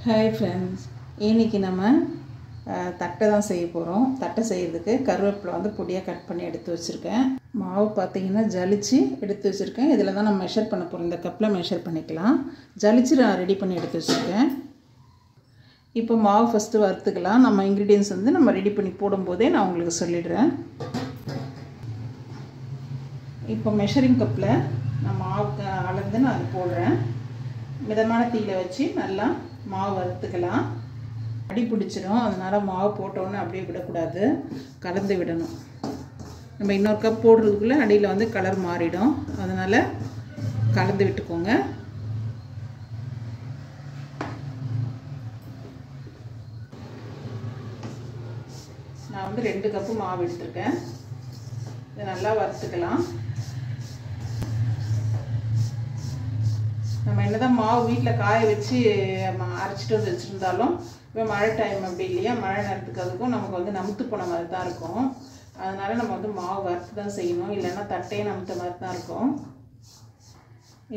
Hi friends, இன்றைக்கி நம்ம தட்டை தான் செய்ய போகிறோம். தட்டை செய்கிறதுக்கு கருவேப்பிலை வந்து பொடியாக கட் பண்ணி எடுத்து வச்சுருக்கேன். மாவு பார்த்திங்கன்னா ஜலிச்சு எடுத்து வச்சுருக்கேன். இதில் தான் நம்ம மெஷர் பண்ண போகிறோம். இந்த கப்பில் மெஷர் பண்ணிக்கலாம். ஜலிச்சு நான் ரெடி பண்ணி எடுத்து வச்சுருக்கேன். இப்போ மாவு ஃபஸ்ட்டு வறுத்துக்கலாம். நம்ம இன்க்ரீடியன்ஸ் வந்து நம்ம ரெடி பண்ணி போடும்போதே நான் உங்களுக்கு சொல்லிடுறேன். இப்போ மெஷரிங் கப்பில் நான் மாவுக்கு அளந்து நான் அது போடுறேன். மிதமான தீயில் வச்சு நல்லா மாவு வறுத்துக்கலாம். அடி பிடிச்சிடும், அதனால் மாவு போட்டோன்னு அப்படியே விடக்கூடாது, கலந்து விடணும். நம்ம இன்னொரு கப் போடுறதுக்குள்ளே அடியில் வந்து கலர் மாறிடும், அதனால் கலந்து விட்டுக்கோங்க. நான் வந்து 2 கப்பு மாவு எடுத்துருக்கேன். இதை நல்லா வறுத்துக்கலாம். நம்ம என்னதான் மாவு வீட்டில் காய வச்சு அரைச்சிட்டு வந்து வச்சுருந்தாலும் இப்போ மழை டைம் அப்படி இல்லையா, மழை நேரத்துக்கு அதுக்கும் நமக்கு வந்து நமுத்து போன மாதிரி தான் இருக்கும். அதனால் நம்ம வந்து மாவு வறுத்து தான் செய்யணும், இல்லைன்னா தட்டையே நமுத்த மாதிரி தான் இருக்கும்.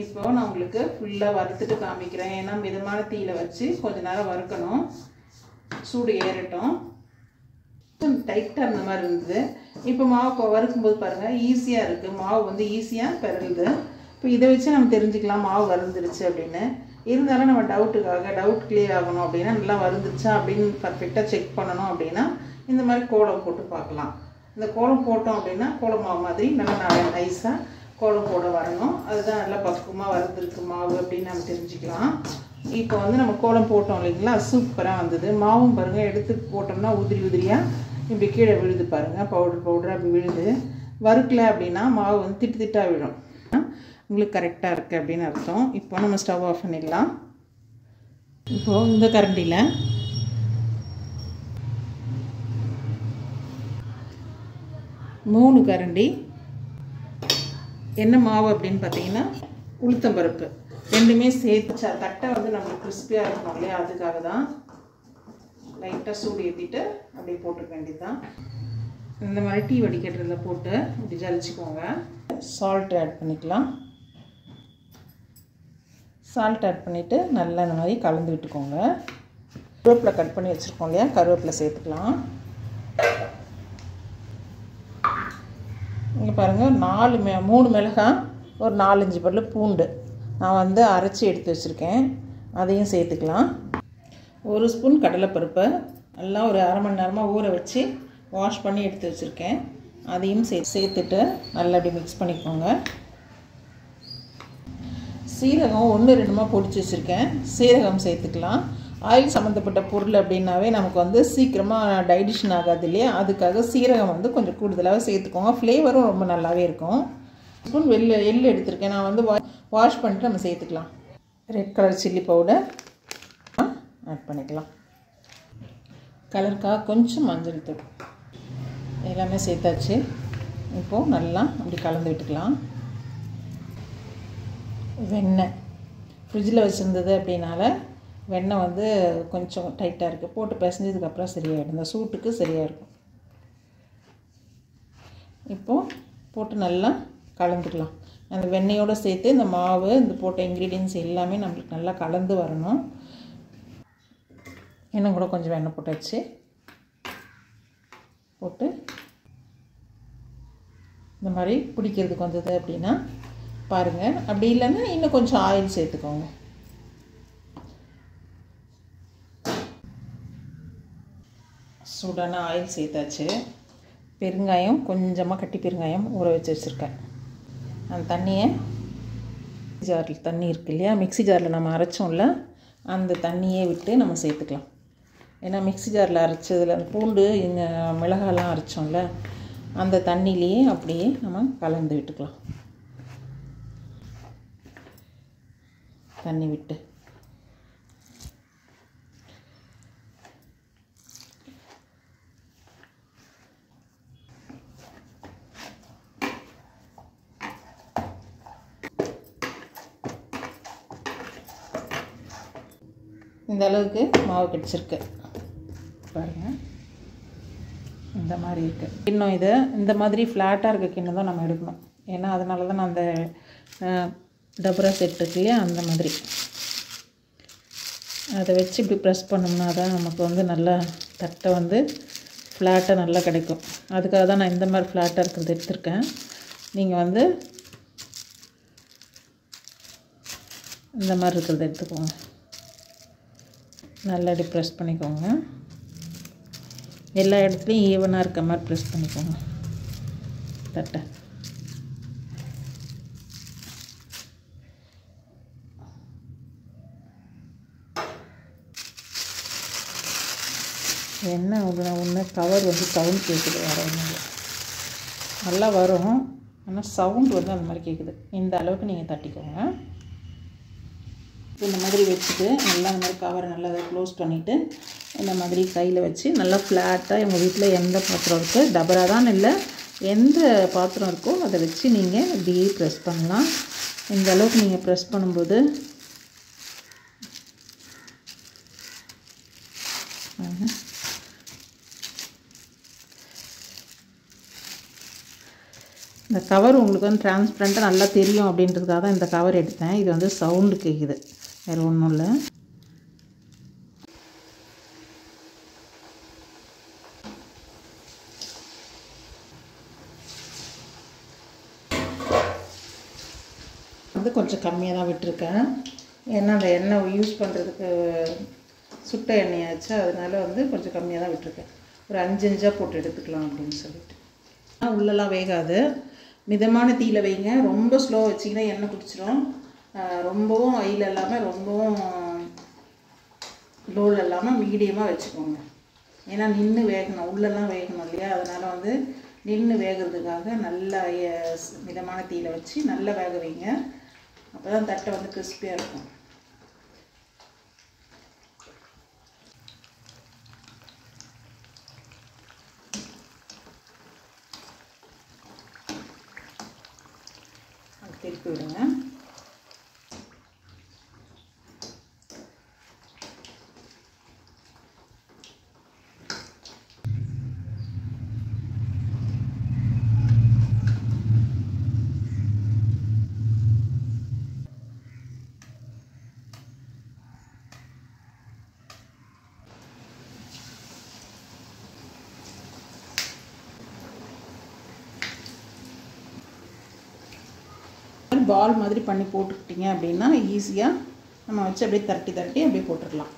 இப்போது நான் உங்களுக்கு ஃபுல்லாக வறுத்துட்டு காமிக்கிறேன். ஏன்னா மிதமான தீயில் வச்சு கொஞ்சம் நேரம் வறுக்கணும், சூடு ஏறட்டும். டைட்டாக இருந்த மாதிரி இருந்தது. இப்போ மாவு வறுக்கும்போது பாருங்கள் ஈஸியாக இருக்குது, மாவு வந்து ஈஸியாக பிறகுது. இப்போ இதை வச்சு நம்ம தெரிஞ்சுக்கலாம் மாவு வறுந்துருச்சு அப்படின்னு. இருந்தாலும் நம்ம டவுட் கிளியர் ஆகணும் அப்படின்னா, நல்லா வறுந்துருச்சா அப்படின்னு பர்ஃபெக்டாக செக் பண்ணணும் அப்படின்னா இந்த மாதிரி கோலம் போட்டு பார்க்கலாம். இந்த கோலம் போட்டோம் அப்படின்னா கோலம் மாவு மாதிரி நல்லா நைஸாக கோலம் போட வரணும். அதுதான் நல்லா பக்குவமாக வறுந்துருக்கு மாவு அப்படின்னு நம்ம தெரிஞ்சுக்கலாம். இப்போ வந்து நம்ம கோலம் போட்டோம் இல்லைங்களா, சூப்பராக வந்தது. மாவும் பாருங்கள் எடுத்து போட்டோம்னா உதிரியாக இப்படி கீழே விழுது பாருங்கள், பவுடர் அப்படி விழுது. வறுக்கலை அப்படின்னா மாவு வந்து திட்டாக விழும். உங்களுக்கு கரெக்டாக இருக்குது அப்படின்னு அர்த்தம். இப்போ நம்ம ஸ்டவ் ஆஃப் பண்ணிடலாம். இப்போது இந்த கரண்டியில் 3 கரண்டி என்ன மாவு அப்படின்னு பார்த்தீங்கன்னா உளுத்தம்பருப்பு, ரெண்டுமே சேர்த்து தட்டை வந்து நம்மளுக்கு கிறிஸ்பியாக இருக்கணும் இல்லையா, அதுக்காக தான். லைட்டாக சூடு ஏற்றிட்டு அப்படியே போட்டுக்க வேண்டியது தான். இந்த மாதிரி டீ வடிகட்டுறதுல போட்டு இப்படி ஜலிச்சுக்கோங்க. சால்ட் ஆட் பண்ணிக்கலாம். சால்ட் ஆட் பண்ணிவிட்டு நல்லா இந்த மாதிரி கலந்து விட்டுக்கோங்க. கருவேப்பிலை கட் பண்ணி வச்சுருக்கோம் இல்லையா, கருவேப்பிலை சேர்த்துக்கலாம். இங்கே பாருங்கள் 3 மிளகாய், ஒரு 4-5 பல்லு பூண்டு நான் வந்து அரைச்சி எடுத்து வச்சுருக்கேன், அதையும் சேர்த்துக்கலாம். 1 ஸ்பூன் கடலைப்பருப்பை நல்லா ஒரு அரை மணி நேரமாக ஊற வச்சு வாஷ் பண்ணி எடுத்து வச்சுருக்கேன், அதையும் சேர்த்துட்டு நல்லா அப்படி மிக்ஸ் பண்ணிக்கோங்க. சீரகம் 1-2 பொடிச்சு வச்சுருக்கேன், சீரகம் சேர்த்துக்கலாம். ஆயில் சம்மந்தப்பட்ட பொருள் அப்படின்னாவே நமக்கு வந்து சீக்கிரமாக டைஜஷன் ஆகாது இல்லையா, அதுக்காக சீரகம் வந்து கொஞ்சம் கூடுதலாக சேர்த்துக்கோங்க. ஃப்ளேவரும் ரொம்ப நல்லாவே இருக்கும். ஸ்பூன் எள்ளு எடுத்துருக்கேன், நான் வந்து வாஷ் பண்ணிட்டு நம்ம சேர்த்துக்கலாம். Red colour chilli powder add பண்ணிக்கலாம். கலருக்காக கொஞ்சம் மஞ்சள் தூள், எல்லாமே சேர்த்தாச்சு. இப்போது நல்லா அப்படி கலந்து விட்டுக்கலாம். வெண்ணெய் ஃப்ரிட்ஜில் வச்சுருந்தது அப்படின்னால வெண்ணெய் வந்து கொஞ்சம் டைட்டாக இருக்குது, போட்டு பிசைஞ்சதுக்கப்புறம் சரியாயிடும், இந்த சூட்டுக்கு சரியாக இருக்கும். இப்போது போட்டு நல்லா கலந்துக்கலாம். அந்த வெண்ணெயோடு சேர்த்து இந்த மாவு, இந்த போட்ட இன்க்ரீடியன்ஸ் எல்லாமே நம்மளுக்கு நல்லா கலந்து வரணும். இன்னும் கூட கொஞ்சம் வெண்ணெய் போட்டாச்சு. போட்டு இந்த மாதிரி பிடிக்கிறதுக்கு வந்தது அப்படின்னா பாருங்கள், அப்படி இல்லைன்னா இன்னும் கொஞ்சம் ஆயில் சேர்த்துக்கோங்க. சூடான ஆயில் சேர்த்தாச்சு. பெருங்காயம் கொஞ்சமாக கட்டி பெருங்காயம் ஊற வச்சு வச்சுருக்கேன். அந்த தண்ணியை ஜாரில் தண்ணி இருக்கு இல்லையா, மிக்ஸி ஜாரில் நம்ம அரைச்சோம்ல, அந்த தண்ணியே விட்டு நம்ம சேர்த்துக்கலாம். ஏன்னா மிக்ஸி ஜாரில் அரைச்சதில் அந்த பூண்டு இந்த மிளகாலாம் அரைச்சோம்ல, அந்த தண்ணியிலேயே அப்படியே நம்ம கலந்து விட்டுக்கலாம். தண்ணி விட்டு இந்த அளவுக்கு மாவு கிடச்சிருக்கு பாருங்கள். இந்த மாதிரி இருக்குது கிண்ணம். இது இந்த மாதிரி ஃப்ளாட்டாக இருக்க கிண்ணம் தான் நம்ம எடுக்கணும். ஏன்னா அதனால தான் நான் அந்த டபரா செட் இருக்கு இல்லையா, அந்த மாதிரி அதை வச்சு இப்படி ப்ரெஸ் பண்ணோம்னா தான் நமக்கு வந்து நல்லா தட்டை வந்து ஃப்ளாட்டாக நல்லா கிடைக்கும். அதுக்காக தான் நான் இந்த மாதிரி ஃப்ளாட்டாக இருக்கிறது எடுத்திருக்கேன். நீங்கள் வந்து இந்த மாதிரி இருக்கிறத எடுத்துக்கோங்க. நல்லா இப்படி ப்ரெஸ் பண்ணிக்கோங்க. எல்லா இடத்துலையும் ஈவனாக இருக்க மாதிரி ப்ரெஸ் பண்ணிக்கோங்க தட்டை. என்ன ஒன்று கவர் வந்து சவுண்ட் கேட்குது, வேறு ஒன்றும் இல்லை. நல்லா வரும், ஆனால் சவுண்ட் வந்து அந்த மாதிரி கேட்குது. இந்த அளவுக்கு நீங்கள் தட்டிக்கோங்க. இந்த மாதிரி வச்சுட்டு நல்லா இந்த மாதிரி கவரை நல்லா அதை க்ளோஸ் பண்ணிவிட்டு இந்த மாதிரி கையில் வச்சு நல்லா ஃப்ளாட்டாக எங்கள் வீட்டில் எந்த பாத்திரம் இருக்குது, டபரா தான் இல்லை, எந்த பாத்திரம் இருக்கோ அதை வச்சு நீங்கள் இப்படியே ப்ரெஸ் பண்ணலாம். இந்த அளவுக்கு நீங்கள் ப்ரெஸ் பண்ணும்போது இந்த கவர் உங்களுக்கு வந்து டிரான்ஸ்பரண்ட்டாக நல்லா தெரியும் அப்படின்றதுக்காக தான் இந்த கவர் எடுத்தேன். இது வந்து சவுண்டு கேட்குது, வேறு ஒன்றும் இல்லை. வந்து கொஞ்சம் கம்மியாக தான் விட்டுருக்கேன். ஏன்னா அந்த எண்ணெய் யூஸ் பண்ணுறதுக்கு சுட்ட எண்ணெயாச்சு, அதனால வந்து கொஞ்சம் கம்மியாக தான் விட்டுருக்கேன். ஒரு 5 இன்ச்சாக போட்டு எடுத்துக்கலாம் அப்படின்னு சொல்லிட்டு. உள்ளெல்லாம் வேகாது, மிதமான தீயில வைங்க. ரொம்ப ஸ்லோ வச்சிங்கன்னா எண்ணெய் குடிச்சிடும். ரொம்பவும் ஹையில் இல்லாமல் ரொம்பவும் லோவில் இல்லாமல் மீடியமாக வச்சுக்கோங்க. ஏன்னா நின்று வேகணும், உள்ளெல்லாம் வேகணும் இல்லையா, அதனால் வந்து நின்று வேகிறதுக்காக நல்லா மிதமான தீயில வச்சு நல்லா வேக வைங்க. அப்போ தான் தட்டை வந்து கிறிஸ்பியாக இருக்கும். திருப்பி விடுங்க. பால் மாதிரி பண்ணி போட்டுக்கிட்டிங்க அப்படின்னா ஈஸியாக நம்ம வச்சு அப்படியே தட்டி அப்படியே போட்டுடலாம்.